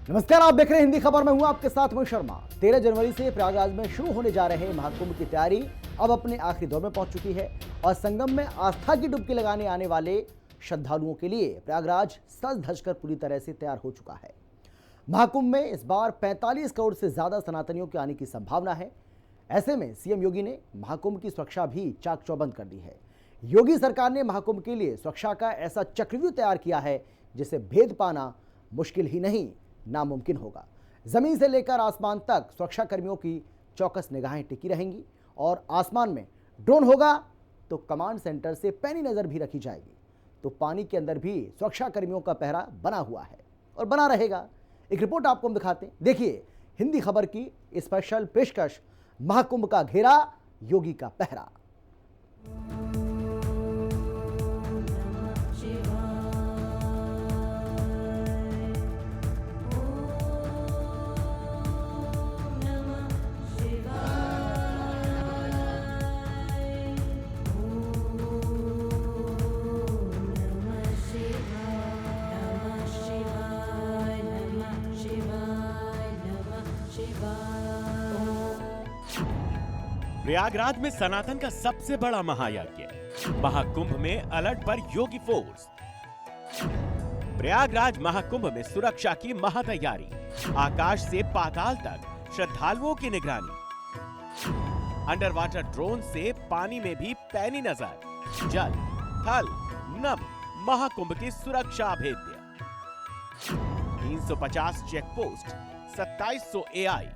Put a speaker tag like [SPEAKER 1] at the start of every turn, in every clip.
[SPEAKER 1] नमस्कार, आप देख रहे हैं हिंदी खबर में हूं आपके साथ मैं शर्मा। 13 जनवरी से प्रयागराज में शुरू होने जा रहे महाकुंभ की तैयारी अब अपने आखिरी दौर में पहुंच चुकी है और संगम में आस्था की डुबकी लगाने आने वाले श्रद्धालुओं के लिए प्रयागराज सज धज कर पूरी तरह से तैयार हो चुका है। महाकुंभ में इस बार 45 करोड़ से ज्यादा सनातनियों के आने की संभावना है। ऐसे में सीएम योगी ने महाकुंभ की सुरक्षा भी चाक चौबंद कर दी है। योगी सरकार ने महाकुंभ के लिए सुरक्षा का ऐसा चक्रव्यूह तैयार किया है जिसे भेद पाना मुश्किल ही नहीं नामुमकिन होगा। जमीन से लेकर आसमान तक सुरक्षा कर्मियों की चौकस निगाहें टिकी रहेंगी और आसमान में ड्रोन होगा तो कमांड सेंटर से पैनी नजर भी रखी जाएगी। तो पानी के अंदर भी सुरक्षा कर्मियों का पहरा बना हुआ है और बना रहेगा। एक रिपोर्ट आपको हम दिखाते हैं, देखिए हिंदी खबर की स्पेशल पेशकश, महाकुंभ का घेरा, योगी का पहरा।
[SPEAKER 2] प्रयागराज में सनातन का सबसे बड़ा महायज्ञ, महाकुंभ में अलर्ट पर योगी फोर्स। प्रयागराज महाकुंभ में सुरक्षा की महातैयारी, आकाश से पाताल तक श्रद्धालुओं की निगरानी, अंडर वाटर ड्रोन से पानी में भी पैनी नजर, जल थल नभ महाकुंभ की सुरक्षा भेद्य। 350 चेक पोस्ट, 2700 एआई।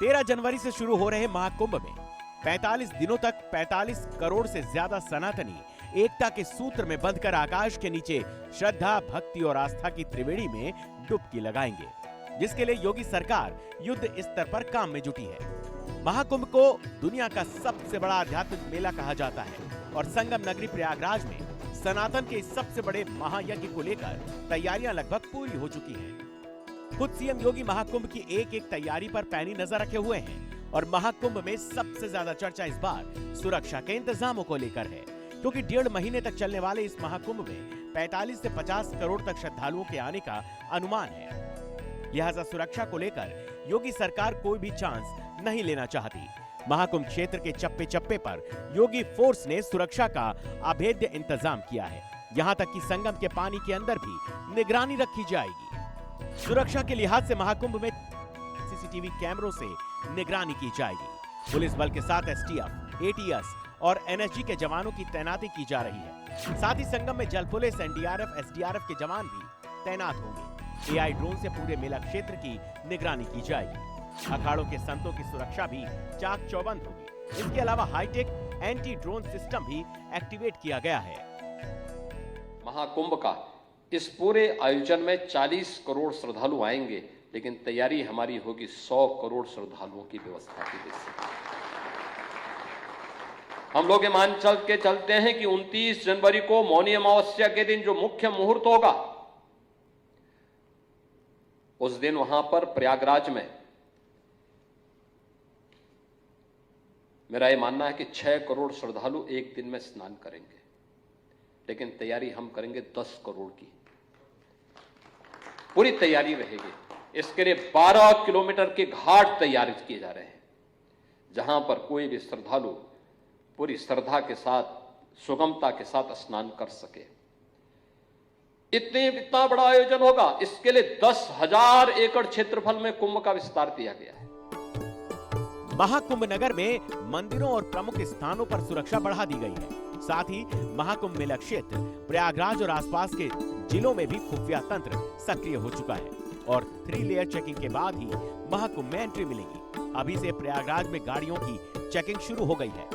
[SPEAKER 2] 13 जनवरी से शुरू हो रहे महाकुंभ में 45 दिनों तक 45 करोड़ से ज्यादा सनातनी एकता के सूत्र में बंधकर आकाश के नीचे श्रद्धा, भक्ति और आस्था की त्रिवेणी में डुबकी लगाएंगे, जिसके लिए योगी सरकार युद्ध स्तर पर काम में जुटी है। महाकुंभ को दुनिया का सबसे बड़ा आध्यात्मिक मेला कहा जाता है और संगम नगरी प्रयागराज में सनातन के इस सबसे बड़े महायज्ञ को लेकर तैयारियां लगभग पूरी हो चुकी हैं। खुद सीएम योगी महाकुंभ की एक एक तैयारी पर पैनी नजर रखे हुए हैं और महाकुंभ में सबसे ज्यादा चर्चा इस बार सुरक्षा के इंतजामों को लेकर है, क्योंकि 1.5 महीने तक चलने वाले इस महाकुंभ में 45 से 50 करोड़ तक श्रद्धालुओं के आने का अनुमान है। लिहाजा सुरक्षा को लेकर योगी सरकार कोई भी चांस नहीं लेना चाहती। महाकुंभ क्षेत्र के चप्पे चप्पे पर योगी फोर्स ने सुरक्षा का अभेद्य इंतजाम किया है। यहाँ तक कि संगम के पानी के अंदर भी निगरानी रखी जाएगी। सुरक्षा के लिहाज से महाकुंभ में सीसीटीवी कैमरों से निगरानी की जाएगी। पुलिस बल के साथ एसटीएफ, एटीएस और एनएसजी के जवानों की तैनाती की जा रही है। साथ ही संगम में जल पुलिस, एनडीआरएफ, एसडीआरएफ के जवान भी तैनात होंगे। एआई ड्रोन से पूरे मेला क्षेत्र की निगरानी की जाएगी। अखाड़ों के संतों की सुरक्षा भी चाक चौबंद होगी। इसके अलावा हाईटेक एंटी ड्रोन सिस्टम भी एक्टिवेट किया गया है।
[SPEAKER 3] महाकुंभ का इस पूरे आयोजन में 40 करोड़ श्रद्धालु आएंगे, लेकिन तैयारी हमारी होगी 100 करोड़ श्रद्धालुओं की व्यवस्था की जैसे। हम लोग ये मान चल के चलते हैं कि 29 जनवरी को मौनी अमावस्या के दिन जो मुख्य मुहूर्त होगा, उस दिन वहां पर प्रयागराज में मेरा यह मानना है कि 6 करोड़ श्रद्धालु एक दिन में स्नान करेंगे, लेकिन तैयारी हम करेंगे 10 करोड़ की। पूरी तैयारी रहेगी। इसके लिए 12 किलोमीटर के घाट तैयार किए जा रहे हैं, जहां पर कोई भी श्रद्धालु पूरी श्रद्धा के साथ, सुगमता के साथ स्नान कर सके। इतना बड़ा आयोजन होगा। इसके लिए 10,000 एकड़ क्षेत्रफल में कुंभ का विस्तार किया गया है।
[SPEAKER 2] महाकुंभ नगर में मंदिरों और प्रमुख स्थानों पर सुरक्षा बढ़ा दी गई है। साथ ही महाकुंभ मेला क्षेत्र प्रयागराज और आसपास के जिलों में भी खुफिया तंत्र सक्रिय हो चुका है और 3 लेयर चेकिंग के बाद ही महाकुंभ में एंट्री मिलेगी। अभी से प्रयागराज में गाड़ियों की चेकिंग शुरू हो गई है।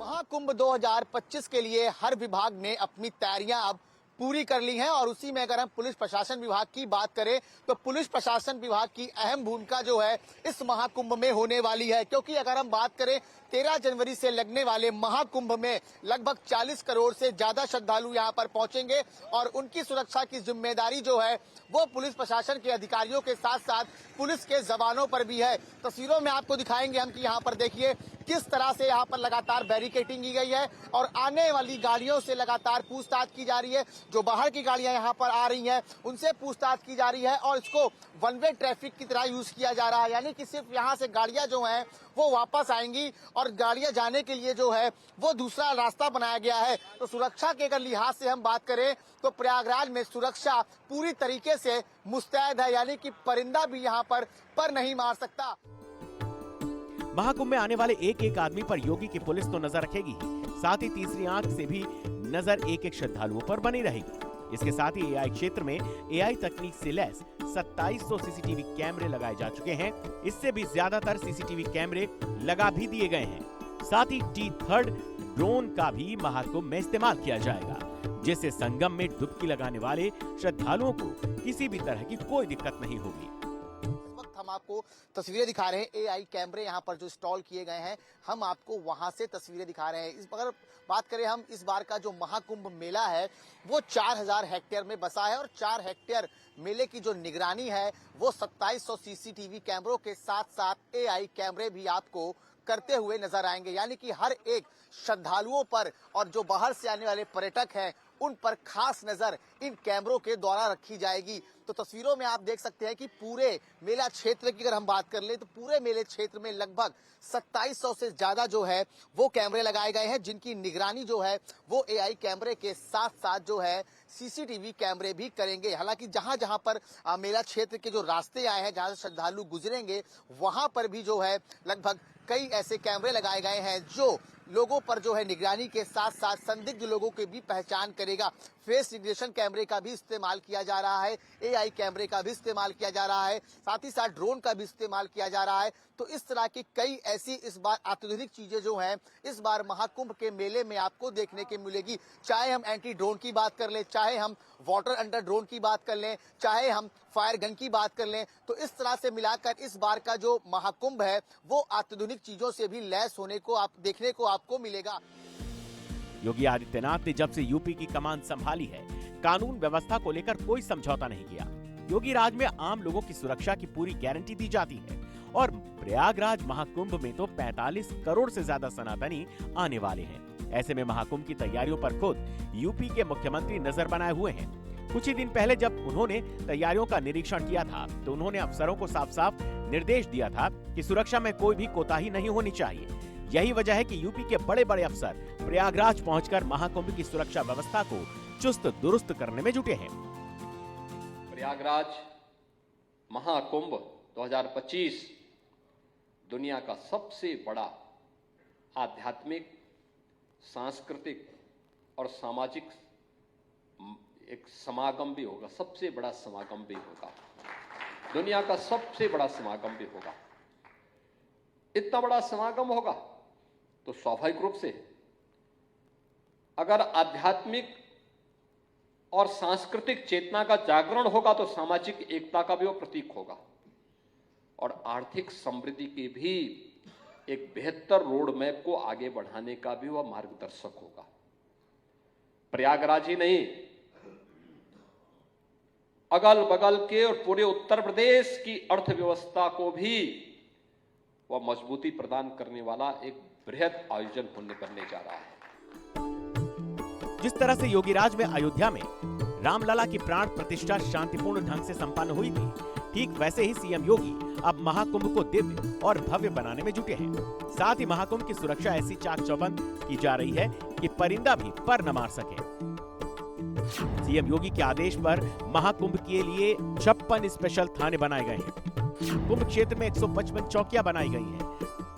[SPEAKER 4] महाकुंभ 2025 के लिए हर विभाग ने अपनी तैयारियां अब पूरी कर ली हैं और उसी में अगर हम पुलिस प्रशासन विभाग की बात करें तो पुलिस प्रशासन विभाग की अहम भूमिका जो है इस महाकुंभ में होने वाली है, क्योंकि अगर हम बात करें 13 जनवरी से लगने वाले महाकुंभ में लगभग 40 करोड़ से ज्यादा श्रद्धालु यहां पर पहुंचेंगे और उनकी सुरक्षा की जिम्मेदारी जो है वो पुलिस प्रशासन के अधिकारियों के साथ साथ पुलिस के जवानों पर भी है। तस्वीरों में आपको दिखाएंगे हम कि यहाँ पर देखिए किस तरह से यहाँ पर लगातार बैरिकेटिंग की गई है और आने वाली गाड़ियों से लगातार पूछताछ की जा रही है। जो बाहर की गाड़ियां यहाँ पर आ रही हैं उनसे पूछताछ की जा रही है और इसको वन वे ट्रैफिक की तरह यूज किया जा रहा है, यानी कि सिर्फ यहाँ से गाड़ियां जो हैं वो वापस आएंगी और गाड़ियां जाने के लिए जो है वो दूसरा रास्ता बनाया गया है। तो सुरक्षा के अगर लिहाज से हम बात करें तो प्रयागराज में सुरक्षा पूरी तरीके से मुस्तैद है, यानी कि परिंदा भी यहाँ पर नहीं मार सकता।
[SPEAKER 2] महाकुंभ में आने वाले एक एक आदमी पर योगी की पुलिस तो नजर रखेगी ही, साथ ही तीसरी आंख से भी नजर एक एक श्रद्धालुओं पर बनी रहेगी। इसके साथ ही एआई क्षेत्र में एआई तकनीक से लैस 2700 सीसीटीवी कैमरे लगाए जा चुके हैं। इससे भी ज्यादातर सीसीटीवी कैमरे लगा भी दिए गए हैं। साथ ही T3 ड्रोन का भी महाकुंभ में इस्तेमाल किया जाएगा, जिससे संगम में डुबकी लगाने वाले श्रद्धालुओं को किसी भी तरह की कोई दिक्कत नहीं होगी।
[SPEAKER 4] हम आपको तस्वीरें दिखा रहे हैं, एआई कैमरे यहाँ पर जो इंस्टॉल किए गए हैं, हम आपको वहां से तस्वीरें दिखा रहे हैं। अगर बात करें हम इस बार का जो महाकुंभ मेला है वो 4000 हेक्टेयर में बसा है और 4 हेक्टेयर मेले की जो निगरानी है वो 2700 सीसीटीवी कैमरों के साथ साथ एआई कैमरे भी आपको करते हुए नजर आएंगे, यानी कि हर एक श्रद्धालुओं पर और जो बाहर से आने वाले पर्यटक हैं उन पर खास नजर इन कैमरों के द्वारा रखी जाएगी। तो तस्वीरों में आप देख सकते हैं कि पूरे मेला क्षेत्र की अगर हम बात कर ले तो पूरे मेले क्षेत्र में लगभग 2700 से ज्यादा जो है वो कैमरे लगाए गए हैं, जिनकी निगरानी जो है वो एआई कैमरे के साथ साथ जो है सीसीटीवी कैमरे भी करेंगे। हालांकि जहां जहां पर मेला क्षेत्र के जो रास्ते आए हैं, जहां से श्रद्धालु गुजरेंगे, वहां पर भी जो है लगभग कई ऐसे कैमरे लगाए गए हैं जो लोगों पर जो है निगरानी के साथ साथ संदिग्ध लोगों की भी पहचान करेगा। फेस रिकग्निशन कैमरे का भी इस्तेमाल किया जा रहा है, एआई कैमरे का भी इस्तेमाल किया जा रहा है, साथ ही साथ ड्रोन का भी इस्तेमाल किया जा रहा है। तो इस तरह की कई ऐसी इस बार अत्याधुनिक चीजें जो हैं इस बार महाकुंभ के मेले में आपको देखने के मिलेगी। चाहे हम एंटी ड्रोन की बात कर लें, चाहे हम वाटर अंडर ड्रोन की बात कर लें, चाहे हम फायर गन की बात कर लें, तो इस तरह से मिलाकर इस बार का जो महाकुंभ है वो अत्याधुनिक चीजों से भी लैस होने को आप देखने को आपको मिलेगा।
[SPEAKER 2] योगी आदित्यनाथ ने जब से यूपी की कमान संभाली है, कानून व्यवस्था को लेकर कोई समझौता नहीं किया। योगी राज में आम लोगों की सुरक्षा की पूरी गारंटी दी जाती है और प्रयागराज महाकुंभ में तो 45 करोड़ से ज्यादा सनातनी आने वाले हैं। ऐसे में महाकुंभ की तैयारियों पर खुद यूपी के मुख्यमंत्री नजर बनाए हुए हैं। कुछ ही दिन पहले जब उन्होंने तैयारियों का निरीक्षण किया था तो उन्होंने अफसरों को साफ साफ निर्देश दिया था कि सुरक्षा में कोई भी कोताही नहीं होनी चाहिए। यही वजह है कि यूपी के बड़े बड़े अफसर प्रयागराज पहुंचकर महाकुंभ की सुरक्षा व्यवस्था को चुस्त दुरुस्त करने में जुटे हैं।
[SPEAKER 3] प्रयागराज महाकुंभ 2025 दुनिया का सबसे बड़ा आध्यात्मिक, सांस्कृतिक और सामाजिक एक समागम भी होगा। सबसे बड़ा समागम भी होगा, दुनिया का सबसे बड़ा समागम भी होगा। इतना बड़ा समागम होगा तो स्वाभाविक रूप से अगर आध्यात्मिक और सांस्कृतिक चेतना का जागरण होगा तो सामाजिक एकता का भी वो प्रतीक होगा और आर्थिक समृद्धि की भी एक बेहतर रोड मैप को आगे बढ़ाने का भी वह मार्गदर्शक होगा। प्रयागराज ही नहीं, अगल बगल के और पूरे उत्तर प्रदेश की अर्थव्यवस्था को भी वह मजबूती प्रदान करने वाला एक बृहद आयोजन होने जा रहा है।
[SPEAKER 2] जिस तरह से योगीराज में अयोध्या में रामलला की प्राण प्रतिष्ठा शांतिपूर्ण ढंग से संपन्न हुई थी, ठीक वैसे ही सीएम योगी अब महाकुंभ को दिव्य और भव्य बनाने में जुटे हैं। साथ ही महाकुंभ की सुरक्षा ऐसी चाक चौबंद की जा रही है कि परिंदा भी पर न मार सके। सीएम योगी के आदेश पर महाकुंभ के लिए 56 स्पेशल थाने बनाए गए हैं। कुंभ क्षेत्र में 155 चौकियां बनाई गई हैं।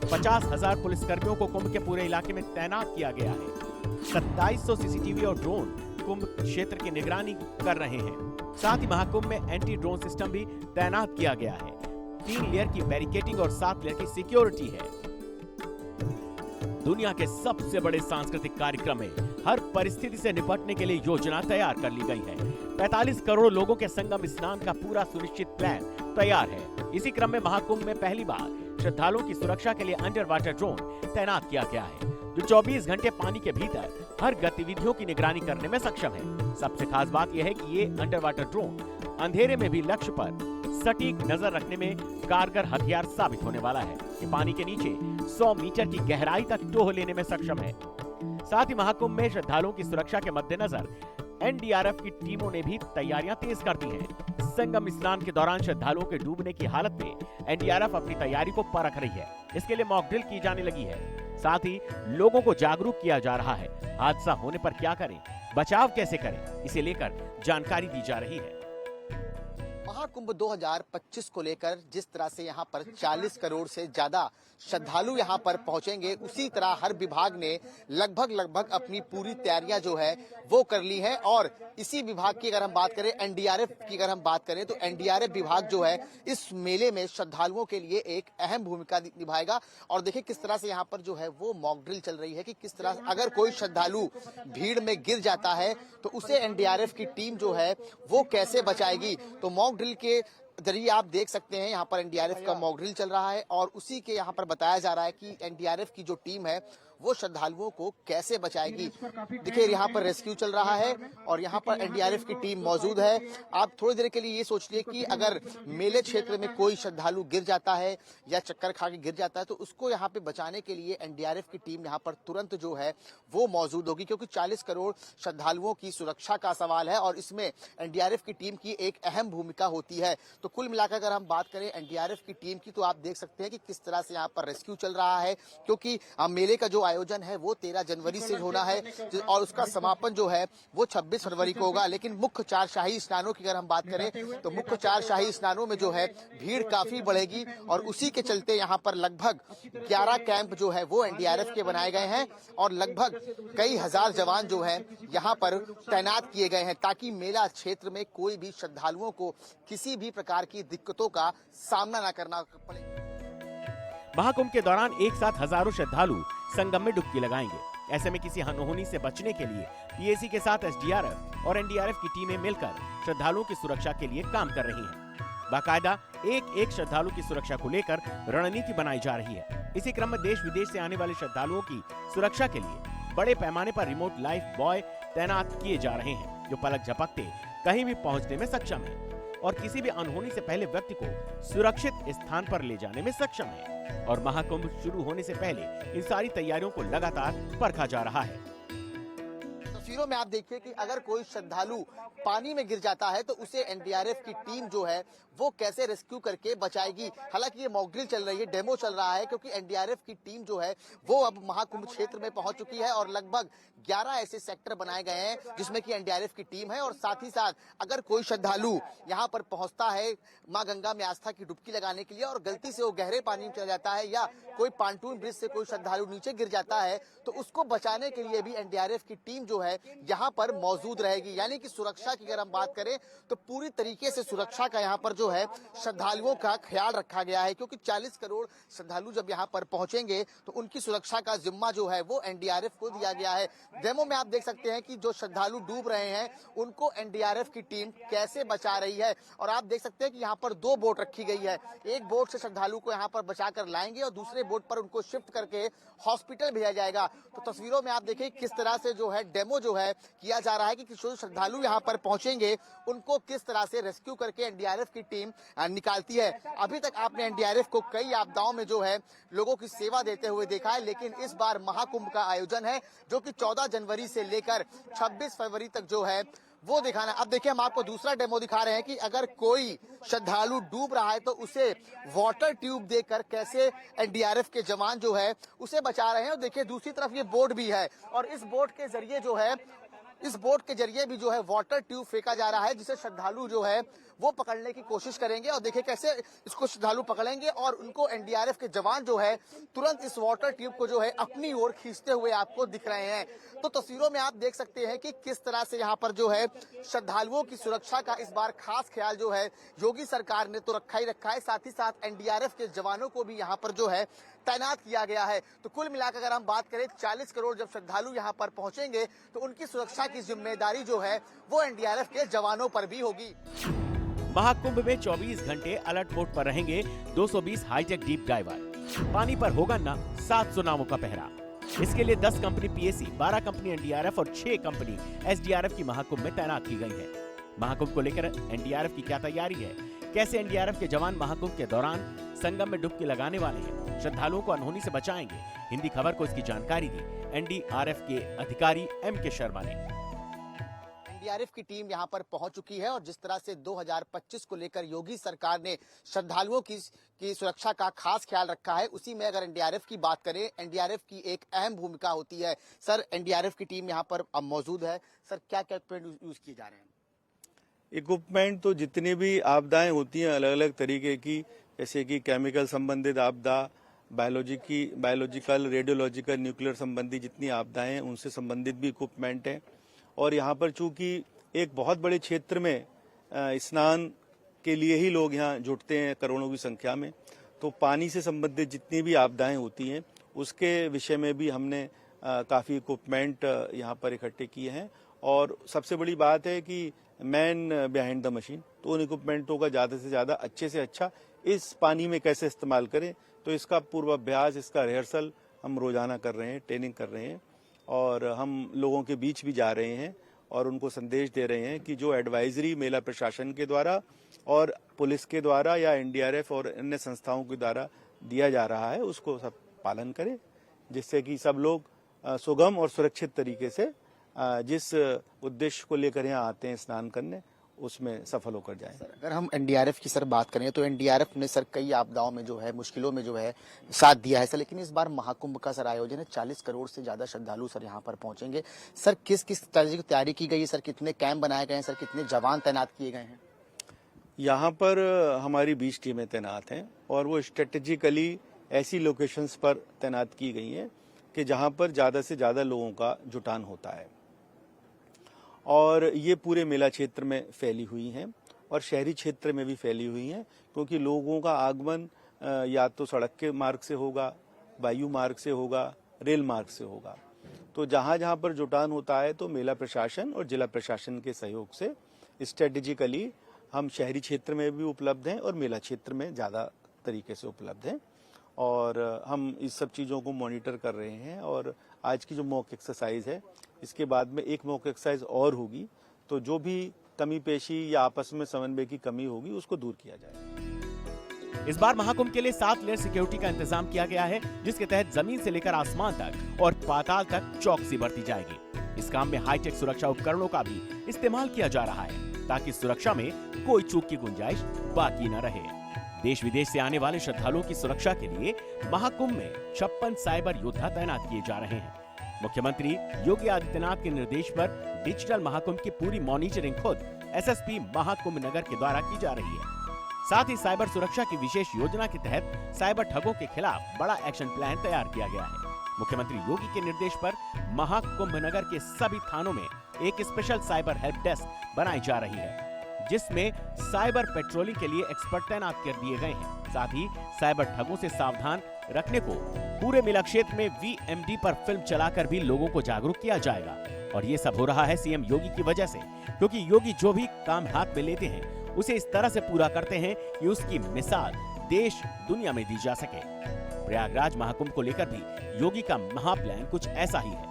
[SPEAKER 2] 50,000 पुलिसकर्मियों को कुंभ के पूरे इलाके में तैनात किया गया है। 2700 सीसीटीवी और ड्रोन कुंभ क्षेत्र की निगरानी कर रहे हैं। साथ ही महाकुंभ में एंटी ड्रोन सिस्टम भी तैनात किया गया है। 3 लेयर की बैरिकेडिंग और 7 लेयर की सिक्योरिटी है। दुनिया के सबसे बड़े सांस्कृतिक कार्यक्रम में हर परिस्थिति से निपटने के लिए योजना तैयार कर ली गई है। 45 करोड़ लोगों के संगम स्नान का पूरा सुनिश्चित प्लान तैयार है। इसी क्रम में महाकुंभ में पहली बार श्रद्धालुओं की सुरक्षा के लिए अंडर वाटर ड्रोन तैनात किया गया है, जो 24 घंटे पानी के भीतर हर गतिविधियों की निगरानी करने में सक्षम है। सबसे खास बात यह है कि ये अंडर वाटर ड्रोन अंधेरे में भी लक्ष्य पर सटीक नजर रखने में कारगर हथियार साबित होने वाला है कि पानी के नीचे 100 मीटर की गहराई तक टोह लेने में सक्षम है। साथ ही महाकुंभ में श्रद्धालुओं की सुरक्षा के मद्देनजर एनडीआरएफ की टीमों ने भी तैयारियां तेज कर दी हैं। संगम स्नान के दौरान श्रद्धालुओं के डूबने की हालत में एनडीआरएफ अपनी तैयारी को परख रही है। इसके लिए मॉक ड्रिल की जाने लगी है। साथ ही लोगों को जागरूक किया जा रहा है। हादसा होने पर क्या करें, बचाव कैसे करें, इसे लेकर जानकारी दी जा रही है।
[SPEAKER 4] महाकुंभ 2025 को लेकर जिस तरह से यहाँ पर 40 करोड़ से ज्यादा श्रद्धालु यहाँ पर पहुंचेंगे, उसी तरह हर विभाग ने लगभग अपनी पूरी तैयारियां जो है वो कर ली है। और इसी विभाग की अगर हम बात करें, एनडीआरएफ की अगर हम बात करें, तो एनडीआरएफ विभाग जो है इस मेले में श्रद्धालुओं के लिए एक अहम भूमिका निभाएगा। और देखिए किस तरह से यहाँ पर जो है वो मॉक ड्रिल चल रही है कि किस तरह अगर कोई श्रद्धालु भीड़ में गिर जाता है तो उसे एनडीआरएफ की टीम जो है वो कैसे बचाएगी। तो मॉक ड्रिल के जरिए आप देख सकते हैं यहाँ पर एनडीआरएफ का मॉक ड्रिल चल रहा है और उसी के यहाँ पर बताया जा रहा है कि एनडीआरएफ की जो टीम है वो श्रद्धालुओं को कैसे बचाएगी। देखिए यहाँ पर रेस्क्यू चल रहा है और यहाँ पर एनडीआरएफ की टीम मौजूद है। आप थोड़ी देर के लिए ये सोच लिए कि अगर मेले क्षेत्र में कोई श्रद्धालु गिर जाता है या चक्कर खा के गिर जाता है तो उसको यहाँ पे बचाने के लिए एनडीआरएफ की टीम यहाँ पर तुरंत जो है वो मौजूद होगी, क्योंकि 40 करोड़ श्रद्धालुओं की सुरक्षा का सवाल है और इसमें एनडीआरएफ की टीम की एक अहम भूमिका होती है। तो कुल मिलाकर अगर हम बात करें एनडीआरएफ की टीम की, तो आप देख सकते हैं कि किस तरह से यहाँ पर रेस्क्यू चल रहा है, क्योंकि मेले का जो आयोजन है वो 13 जनवरी से होना है और उसका समापन जो है वो 26 फरवरी को होगा। लेकिन मुख्य 4 शाही स्नानों की अगर हम बात करें तो मुख्य 4 शाही स्नानों में जो है भीड़ काफी बढ़ेगी और उसी के चलते यहाँ पर लगभग 11 कैंप जो है वो एनडीआरएफ के बनाए गए हैं और लगभग कई हजार जवान जो है यहाँ पर तैनात किए गए हैं, ताकि मेला क्षेत्र में कोई भी श्रद्धालुओं को किसी भी प्रकार की दिक्कतों का सामना न करना पड़े।
[SPEAKER 2] महाकुंभ के दौरान एक साथ हजारों श्रद्धालु संगम में डुबकी लगाएंगे। ऐसे में किसी अनहोनी से बचने के लिए पीएसी के साथ एसडीआरएफ और एनडीआरएफ की टीमें मिलकर श्रद्धालुओं की सुरक्षा के लिए काम कर रही हैं। बाकायदा एक श्रद्धालु की सुरक्षा को लेकर रणनीति बनाई जा रही है। इसी क्रम में देश विदेश से आने वाले श्रद्धालुओं की सुरक्षा के लिए बड़े पैमाने पर रिमोट लाइफ बॉय तैनात किए जा रहे हैं, जो पलक झपकते कहीं भी पहुंचने में सक्षम है और किसी भी अनहोनी से पहले व्यक्ति को सुरक्षित स्थान पर ले जाने में सक्षम है। और महाकुंभ शुरू होने से पहले इन सारी तैयारियों को लगातार परखा जा रहा है।
[SPEAKER 4] तस्वीरों में आप देखिए कि अगर कोई श्रद्धालु पानी में गिर जाता है तो उसे एनडीआरएफ की टीम जो है वो कैसे रेस्क्यू करके बचाएगी। हालांकि ये मॉक ड्रिल चल रही है, डेमो चल रहा है, क्योंकि एनडीआरएफ की टीम जो है वो अब महाकुंभ क्षेत्र में पहुंच चुकी है और लगभग 11 ऐसे सेक्टर बनाए गए हैं जिसमें कि एनडीआरएफ की टीम है। और साथ ही साथ अगर कोई श्रद्धालु यहाँ पर पहुंचता है मां गंगा में आस्था की डुबकी लगाने के लिए और गलती से वो गहरे पानी में चला जाता है या कोई पांटून ब्रिज से कोई श्रद्धालु नीचे गिर जाता है तो उसको बचाने के लिए भी एनडीआरएफ की टीम जो है यहाँ पर मौजूद रहेगी। यानी कि सुरक्षा की अगर हम बात करें तो पूरी तरीके से सुरक्षा का यहाँ पर जो है श्रद्धालुओं का ख्याल रखा गया है, क्योंकि 40 करोड़ श्रद्धालु जब यहाँ पर पहुंचेंगे तो उनकी सुरक्षा का जिम्मा जो है वो एनडीआरएफ को दिया गया है। डेमो में आप देख सकते हैं कि जो श्रद्धालु डूब रहे हैं उनको एनडीआरएफ की टीम कैसे बचा रही है। और आप देख सकते हैं कि यहाँ पर 2 बोट रखी गई है, एक बोट से श्रद्धालु को यहाँ पर बचाकर लाएंगे और दूसरे बोट पर उनको शिफ्ट करके हॉस्पिटल भेजा जाएगा। तो तस्वीरों में आप देखिए किस तरह से जो है डेमो जो है किया जा रहा है कि जो श्रद्धालु यहाँ पर पहुंचेंगे उनको किस तरह से रेस्क्यू करके एनडीआरएफ की टीम निकालती है। अभी तक आपने एनडीआरएफ को कई आपदाओं में जो है लोगों की सेवा देते हुए देखा है, लेकिन इस बार महाकुंभ का आयोजन है जो कि 14 जनवरी से लेकर 26 फरवरी तक जो है वो दिखाना। अब देखिए हम आपको दूसरा डेमो दिखा रहे हैं कि अगर कोई श्रद्धालु डूब रहा है तो उसे वाटर ट्यूब देकर कैसे एनडीआरएफ के जवान जो है उसे बचा रहे हैं। और देखिए दूसरी तरफ ये बोट भी है और इस बोट के जरिए जो है इस बोट के जरिए भी जो है वाटर ट्यूब फेंका जा रहा है जिसे श्रद्धालु जो है वो पकड़ने की कोशिश करेंगे। और देखिए कैसे इसको श्रद्धालु पकड़ेंगे और उनको एनडीआरएफ के जवान जो है तुरंत इस वाटर ट्यूब को जो है अपनी ओर खींचते हुए आपको दिख रहे हैं। तो तस्वीरों में आप देख सकते हैं कि किस तरह से यहाँ पर जो है श्रद्धालुओं की सुरक्षा का इस बार खास ख्याल जो है योगी सरकार ने तो रखा ही रखा है, साथ ही साथ एनडीआरएफ के जवानों को भी यहाँ पर जो है तैनात किया गया है। तो कुल मिलाकर अगर हम बात करें 40 करोड़ जब श्रद्धालु यहाँ पर पहुंचेंगे तो उनकी सुरक्षा की जिम्मेदारी जो है वो एनडीआरएफ के जवानों पर भी होगी।
[SPEAKER 2] महाकुंभ में 24 घंटे अलर्ट मोड पर रहेंगे 220 हाईटेक डीप डाइवर। पानी पर होगा ना 700 नावों का पहरा। इसके लिए 10 कंपनी पीएसी, 12 कंपनी एनडीआरएफ और 6 कंपनी एसडीआरएफ की महाकुंभ में तैनात की गई है। महाकुंभ को लेकर एनडीआरएफ की क्या तैयारी है, कैसे एनडीआरएफ के जवान महाकुंभ के दौरान संगम में डुबकी लगाने वाले हैं, श्रद्धालुओं को अनहोनी से बचाएंगे। हिंदी खबर को इसकी जानकारी दी एनडीआरएफ के अधिकारी एम के शर्मा ने।
[SPEAKER 4] एनडीआरएफ की टीम यहां पर पहुंच चुकी है और जिस तरह से 2025 को लेकर योगी सरकार ने श्रद्धालुओं की सुरक्षा का खास ख्याल रखा है, उसी में अगर एनडीआरएफ की बात करें, एनडीआरएफ की एक अहम भूमिका होती है। सर, एनडीआरएफ की टीम यहां पर अब मौजूद है। सर, क्या क्या इक्विपमेंट यूज किए जा रहे हैं?
[SPEAKER 5] इक्विपमेंट तो जितनी भी आपदाएं होती हैं अलग अलग तरीके की, जैसे कि केमिकल संबंधित आपदा, बायोलॉजिकल, रेडियोलॉजिकल, न्यूक्लियर संबंधी जितनी आपदाएं हैं उनसे संबंधित भी इक्विपमेंट हैं। और यहाँ पर चूंकि एक बहुत बड़े क्षेत्र में स्नान के लिए ही लोग यहाँ जुटते हैं करोड़ों की संख्या में, तो पानी से संबंधित जितनी भी आपदाएं होती हैं उसके विषय में भी हमने काफ़ी इक्विपमेंट यहाँ पर इकट्ठे किए हैं। और सबसे बड़ी बात है कि मैन बिहाइंड द मशीन, तो उन इक्विपमेंटों का ज़्यादा से ज़्यादा अच्छे से अच्छा इस पानी में कैसे इस्तेमाल करें, तो इसका पूर्वाभ्यास, इसका रिहर्सल हम रोजाना कर रहे हैं, ट्रेनिंग कर रहे हैं। और हम लोगों के बीच भी जा रहे हैं और उनको संदेश दे रहे हैं कि जो एडवाइजरी मेला प्रशासन के द्वारा और पुलिस के द्वारा या एनडीआरएफ और अन्य संस्थाओं के द्वारा दिया जा रहा है उसको सब पालन करें, जिससे कि सब लोग सुगम और सुरक्षित तरीके से जिस उद्देश्य को लेकर यहाँ आते हैं स्नान करने, उसमें सफल होकर जाएं।
[SPEAKER 4] अगर हम एनडीआरएफ की सर बात करें तो एनडीआरएफ ने सर कई आपदाओं में जो है, मुश्किलों में जो है साथ दिया है सर, लेकिन इस बार महाकुंभ का सर आयोजन है, 40 करोड़ से ज्यादा श्रद्धालु सर यहाँ पर पहुंचेंगे। सर, किस किस तरह की तैयारी की गई है? सर, कितने कैंप बनाए गए हैं? सर, कितने जवान तैनात किए गए हैं?
[SPEAKER 5] यहाँ पर हमारी 20 टीमें तैनात हैं और वो स्ट्रेटेजिकली ऐसी लोकेशंस पर तैनात की गई हैं कि जहाँ पर ज़्यादा से ज़्यादा लोगों का जुटान होता है। और ये पूरे मेला क्षेत्र में फैली हुई हैं और शहरी क्षेत्र में भी फैली हुई हैं, क्योंकि लोगों का आगमन या तो सड़क के मार्ग से होगा, वायु मार्ग से होगा, रेल मार्ग से होगा। तो जहाँ जहाँ पर जुटान होता है तो मेला प्रशासन और जिला प्रशासन के सहयोग से स्ट्रेटेजिकली हम शहरी क्षेत्र में भी उपलब्ध हैं और मेला क्षेत्र में ज़्यादा तरीके से उपलब्ध हैं। और हम इस सब चीज़ों को मॉनिटर कर रहे हैं। और आज की जो मॉक एक्सरसाइज है, इसके बाद में एक मॉक एक्सरसाइज और होगी, तो जो भी कमी पेशी या आपस में समन्वय की कमी होगी उसको दूर किया जाएगा।
[SPEAKER 2] इस बार महाकुंभ के लिए 7 लेयर सिक्योरिटी का इंतजाम किया गया है, जिसके तहत जमीन से लेकर आसमान तक और पाताल तक चौकसी बरती जाएगी। इस काम में हाईटेक सुरक्षा उपकरणों का भी इस्तेमाल किया जा रहा है, ताकि सुरक्षा में कोई चूक की गुंजाइश बाकी न रहे। देश विदेश से आने वाले श्रद्धालुओं की सुरक्षा के लिए महाकुंभ में 56 साइबर योद्धा तैनात किए जा रहे हैं। मुख्यमंत्री योगी आदित्यनाथ के निर्देश पर डिजिटल महाकुंभ की पूरी मॉनिटरिंग खुद एसएसपी महाकुंभ नगर के द्वारा की जा रही है। साथ ही साइबर सुरक्षा की विशेष योजना के तहत साइबर ठगों के खिलाफ बड़ा एक्शन प्लान तैयार किया गया है। मुख्यमंत्री योगी के निर्देश पर महाकुंभ नगर के सभी थानों में एक स्पेशल साइबर हेल्प डेस्क बनाई जा रही है, जिसमें साइबर पेट्रोलिंग के लिए एक्सपर्ट तैनात कर दिए गए हैं। साथ ही साइबर ठगों से सावधान रखने को पूरे मेला क्षेत्र में वीएमडी पर फिल्म चलाकर भी लोगों को जागरूक किया जाएगा। और ये सब हो रहा है सीएम योगी की वजह से, क्योंकि योगी जो भी काम हाथ में लेते हैं उसे इस तरह से पूरा करते हैं कि उसकी मिसाल देश दुनिया में दी जा सके। प्रयागराज महाकुंभ को लेकर भी योगी का महाप्लान कुछ ऐसा ही है।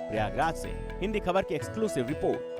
[SPEAKER 2] प्रयागराज से हिंदी खबर की एक्सक्लूसिव रिपोर्ट।